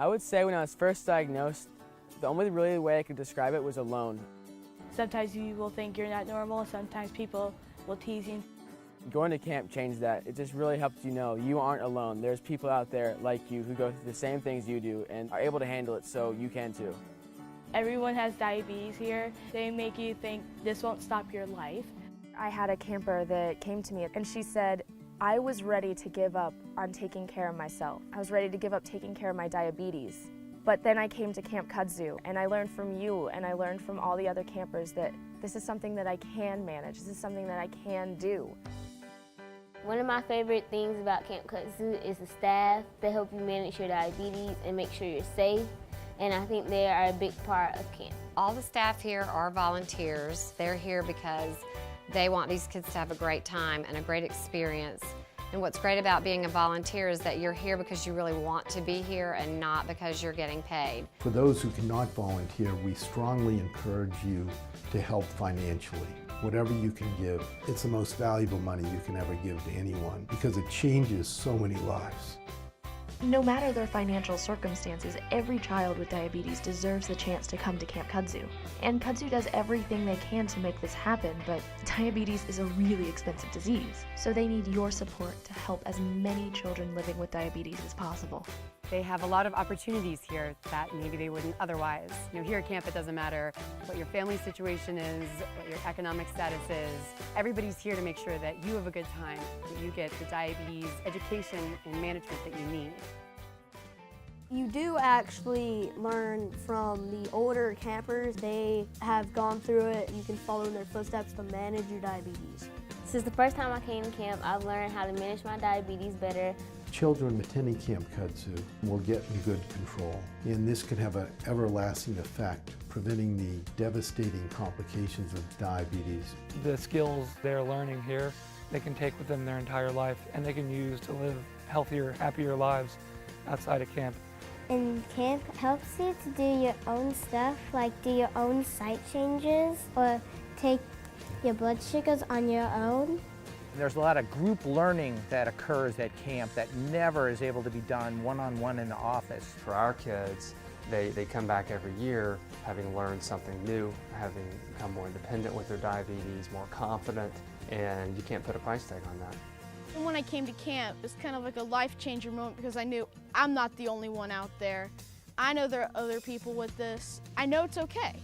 I would say when I was first diagnosed, the only really way I could describe it was alone. Sometimes you will think you're not normal, sometimes people will tease you. Going to camp changed that. It just really helped you know you aren't alone. There's people out there like you who go through the same things you do and are able to handle it, so you can too. Everyone has diabetes here. They make you think this won't stop your life. I had a camper that came to me and she said, I was ready to give up on taking care of myself. I was ready to give up taking care of my diabetes. But then I came to Camp Kudzu and I learned from you and I learned from all the other campers that this is something that I can manage. This is something that I can do. One of my favorite things about Camp Kudzu is the staff. They help you manage your diabetes and make sure you're safe. And I think they are a big part of camp. All the staff here are volunteers. They're here because they want these kids to have a great time and a great experience. And what's great about being a volunteer is that you're here because you really want to be here and not because you're getting paid. For those who cannot volunteer, we strongly encourage you to help financially. Whatever you can give, it's the most valuable money you can ever give to anyone because it changes so many lives. No matter their financial circumstances, every child with diabetes deserves the chance to come to Camp Kudzu. And Kudzu does everything they can to make this happen, but diabetes is a really expensive disease. So they need your support to help as many children living with diabetes as possible. They have a lot of opportunities here that maybe they wouldn't otherwise. Here at camp, it doesn't matter what your family situation is, what your economic status is. Everybody's here to make sure that you have a good time, that you get the diabetes education and management that you need. You do actually learn from the older campers. They have gone through it. You can follow in their footsteps to manage your diabetes. Since the first time I came to camp, I've learned how to manage my diabetes better. Children attending Camp Kudzu will get in good control, and this can have an everlasting effect, preventing the devastating complications of diabetes. The skills they're learning here, they can take with them their entire life, and they can use to live healthier, happier lives outside of camp. And camp helps you to do your own stuff, like do your own sight changes or take your blood sugars on your own. There's a lot of group learning that occurs at camp that never is able to be done one-on-one in the office. For our kids, they come back every year having learned something new, having become more independent with their diabetes, more confident, and you can't put a price tag on that. And when I came to camp, it was kind of like a life-changer moment because I knew I'm not the only one out there. I know there are other people with this. I know it's okay.